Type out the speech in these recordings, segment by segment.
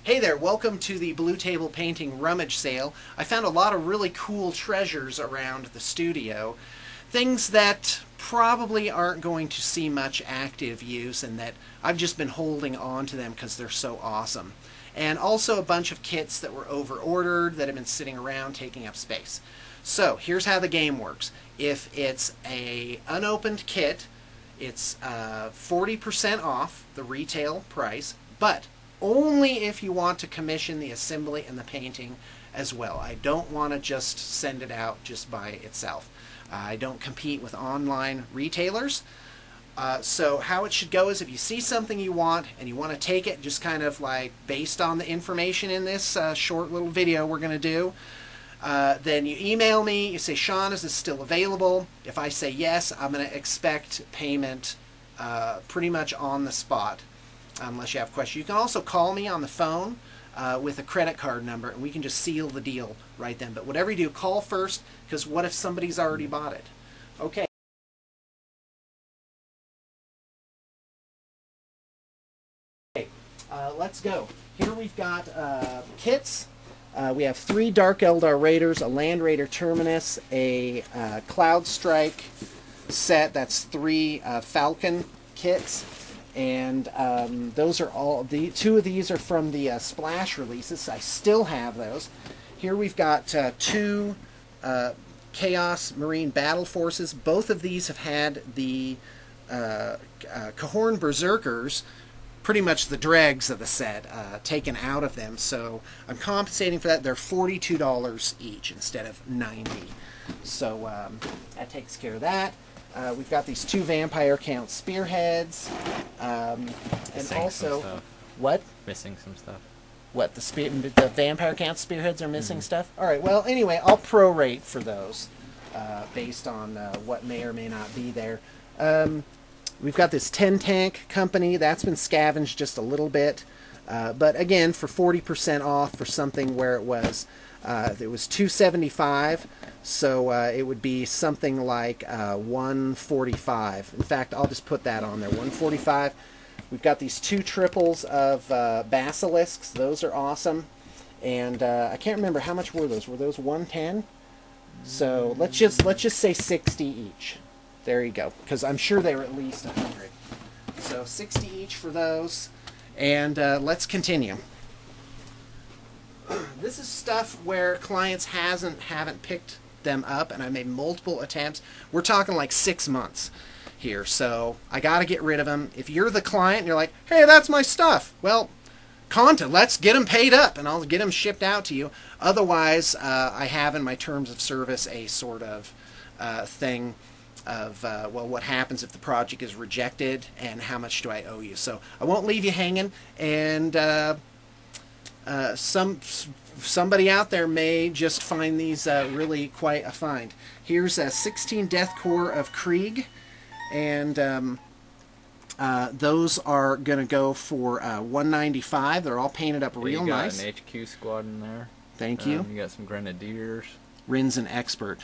Hey there, welcome to the Blue Table Painting Rummage sale. I found a lot of really cool treasures around the studio. Things that probably aren't going to see much active use and that I've just been holding on to them because they're so awesome. And also a bunch of kits that were over-ordered that have been sitting around taking up space. So here's how the game works. If it's an unopened kit, it's 40% off the retail price, but only if you want to commission the assembly and the painting as well. I don't want to just send it out just by itself. I don't compete with online retailers. So how it should go is if you see something you want and you want to take it just kind of like based on the information in this short little video we're going to do, then you email me, you say, Sean, is this still available? If I say yes, I'm going to expect payment pretty much on the spot. Unless you have questions. You can also call me on the phone with a credit card number and we can just seal the deal right then. But whatever you do, call first, because what if somebody's already bought it? Okay. Let's go. Here we've got kits. We have 3 Dark Eldar Raiders, a Land Raider Terminus, a Cloud Strike set. That's 3 Falcon kits. And those are all, 2 of these are from the Splash releases. I still have those. Here we've got 2 Chaos Marine Battle Forces. Both of these have had the Cahorn Berserkers, pretty much the dregs of the set, taken out of them. So I'm compensating for that. They're $42 each instead of $90. So that takes care of that. We've got these 2 Vampire Count Spearheads, and also what? Missing some stuff. What, the Vampire Count Spearheads are missing stuff? All right. Well, anyway, I'll prorate for those based on what may or may not be there. We've got this 10 Tank Company that's been scavenged just a little bit, but again for 40% off for something where it was $275. So it would be something like $145. In fact, I'll just put that on there, $145. We've got these 2 triples of basilisks. Those are awesome. And I can't remember how much were those. Were those $110? So let's just say 60 each. There you go, because I'm sure they were at least 100. So 60 each for those. And let's continue. This is stuff where clients haven't picked them up, and I made multiple attempts. We're talking like 6 months here, so I got to get rid of them. If you're the client and you're like, hey, that's my stuff, well, let's get them paid up and I'll get them shipped out to you. Otherwise, I have in my terms of service a sort of thing of, well, what happens if the project is rejected and how much do I owe you? So I won't leave you hanging, and somebody out there may just find these really quite a find. Here's a 16 Death Corps of Krieg, and those are going to go for $195. They're all painted up real nice. You got an HQ squad in there. Thank you. You got some Grenadiers. Rin's an expert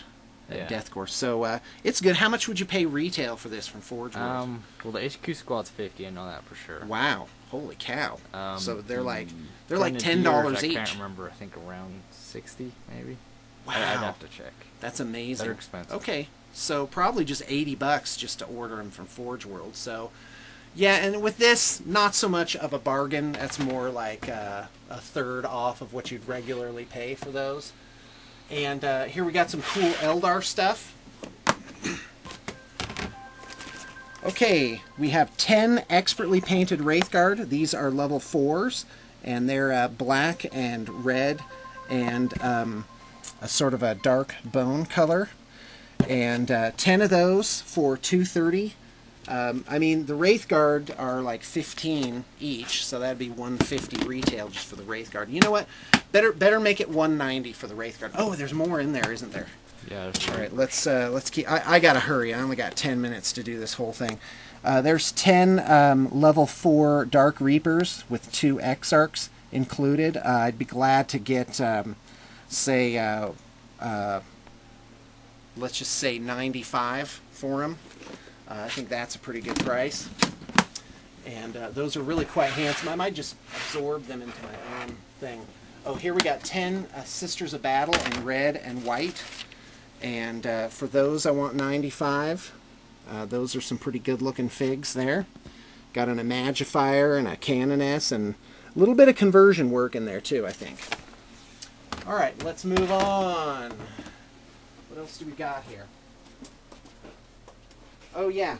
at Death Corps, so it's good. How much would you pay retail for this from Forge World? Well, the HQ squad's $50. I know that for sure. Wow. Holy cow! So they're like $10 each. I can't remember. I think around 60 maybe. Wow! I'd have to check. That's amazing. They're expensive. Okay, so probably just $80 just to order them from Forge World. So yeah, and with this, not so much of a bargain. That's more like a third off of what you'd regularly pay for those. And here we got some cool Eldar stuff. Okay, we have 10 expertly painted Wraithguard. These are level 4s, and they're black and red and a sort of a dark bone color. And 10 of those for $230. I mean, the Wraithguard are like 15 each, so that'd be $150 retail just for the Wraithguard. You know what? Better make it $190 for the Wraithguard. Oh, there's more in there, isn't there? Yeah. All right, let's keep. I gotta hurry. I only got 10 minutes to do this whole thing. There's 10 level 4 Dark Reapers with 2 Exarchs included. I'd be glad to get, say, let's just say 95 for them. I think that's a pretty good price. And those are really quite handsome. I might just absorb them into my own thing. Oh, here we got 10 Sisters of Battle in red and white. And for those, I want 95. Those are some pretty good-looking figs there. Got an Imagifier and a Canoness and a little bit of conversion work in there, too, I think. All right, let's move on. What else do we got here? Oh, yeah.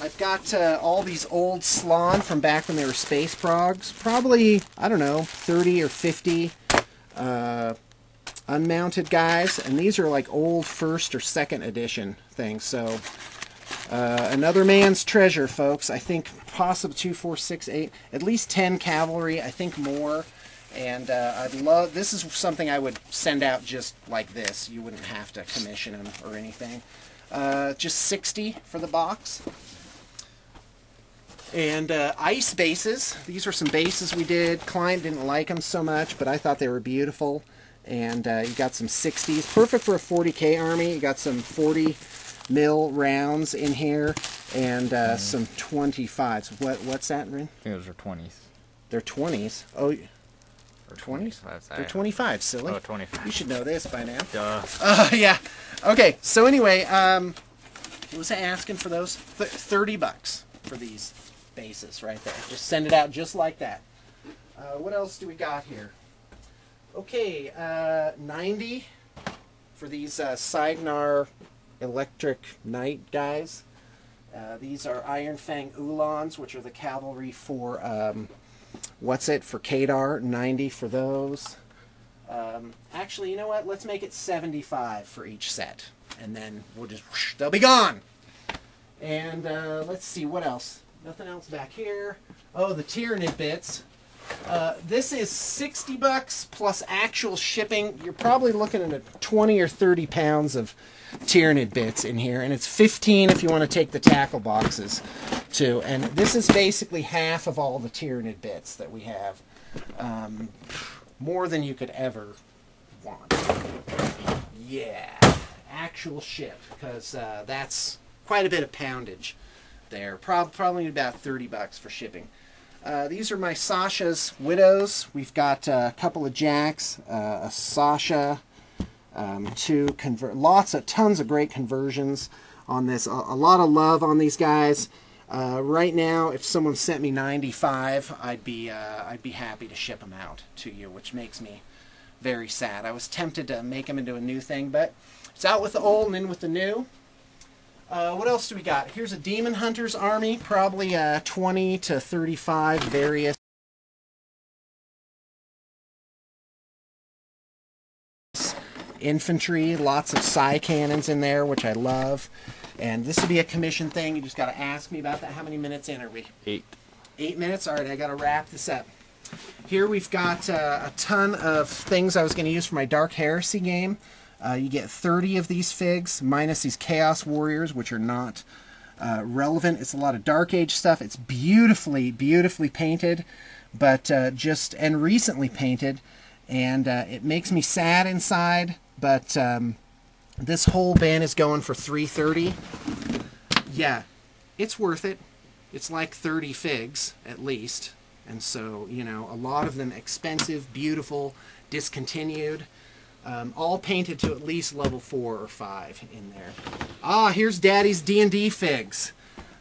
I've got all these old Slon from back when they were Space Progs. Probably, I don't know, 30 or 50 unmounted guys. And these are like old first or second edition things. So, another man's treasure, folks. I think possibly 2, 4, 6, 8, at least 10 cavalry. I think more. And I'd love, this is something I would send out just like this. You wouldn't have to commission them or anything. Just 60 for the box. And ice bases. These are some bases we did. Client didn't like them so much, but I thought they were beautiful. And you got some 60s. Perfect for a 40K army. You got some 40 mil rounds in here. And some 25s. What's that, Rin? I think those are 20s. They're 20s? Oh, Or 20s? 25s. They're 25, silly. Oh, 25. You should know this by now. Duh. Yeah. Okay, so anyway, what was I asking for those? 30 bucks for these bases right there. Just send it out just like that. What else do we got here? Okay, 90 for these Signar Electric Knight guys. These are Iron Fang Ulans, which are the cavalry for, for Kadar. 90 for those. Actually, you know what? Let's make it 75 for each set. And then we'll just, whoosh, they'll be gone. And let's see, what else? Nothing else back here. Oh, the Tyranid bits. This is 60 bucks plus actual shipping. You're probably looking at 20 or 30 pounds of Tyranid bits in here. And it's 15 if you want to take the tackle boxes too. And this is basically half of all the Tyranid bits that we have. More than you could ever want. Yeah. Actual ship. Because that's quite a bit of poundage there. Probably about 30 bucks for shipping. These are my Sasha's Widows. We've got a couple of Jacks, a Sasha, tons of great conversions on this. A lot of love on these guys. Right now, if someone sent me 95, I'd be happy to ship them out to you, which makes me very sad. I was tempted to make them into a new thing, but it's out with the old and in with the new. What else do we got? Here's a Demon Hunter's army, probably 20 to 35 various infantry, lots of Psy cannons in there, which I love. And this would be a commission thing. You just got to ask me about that. How many minutes in are we? 8. 8 minutes? All right, I got to wrap this up. Here we've got a ton of things I was going to use for my Dark Heresy game. You get 30 of these figs, minus these Chaos Warriors, which are not relevant. It's a lot of Dark Age stuff. It's beautifully, beautifully painted, but and recently painted. And it makes me sad inside, but this whole bin is going for $3.30. Yeah, it's worth it. It's like 30 figs, at least. And so, you know, a lot of them expensive, beautiful, discontinued. All painted to at least level 4 or 5 in there. Ah, here's Daddy's D&D figs.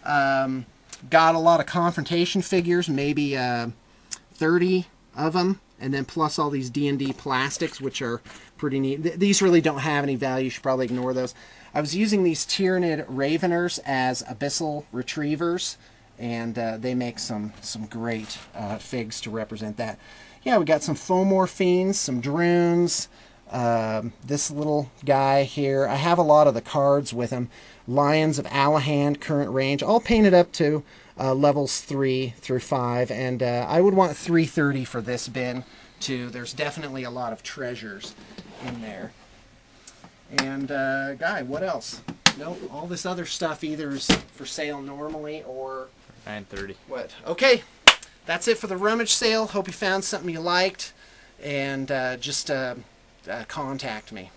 Got a lot of confrontation figures, maybe 30 of them. And then plus all these D&D plastics, which are pretty neat. These really don't have any value. You should probably ignore those. I was using these Tyranid Raveners as Abyssal Retrievers. And they make some great figs to represent that. Yeah, we got some Fomor Fiends, some Droons. This little guy here. I have a lot of the cards with him. Lions of Alahand, current range, all painted up to levels 3 through 5. And I would want $3.30 for this bin, too. There's definitely a lot of treasures in there. And, Guy, what else? Nope, all this other stuff either is for sale normally or... $9.30. What? Okay, that's it for the rummage sale. Hope you found something you liked. And just... contact me.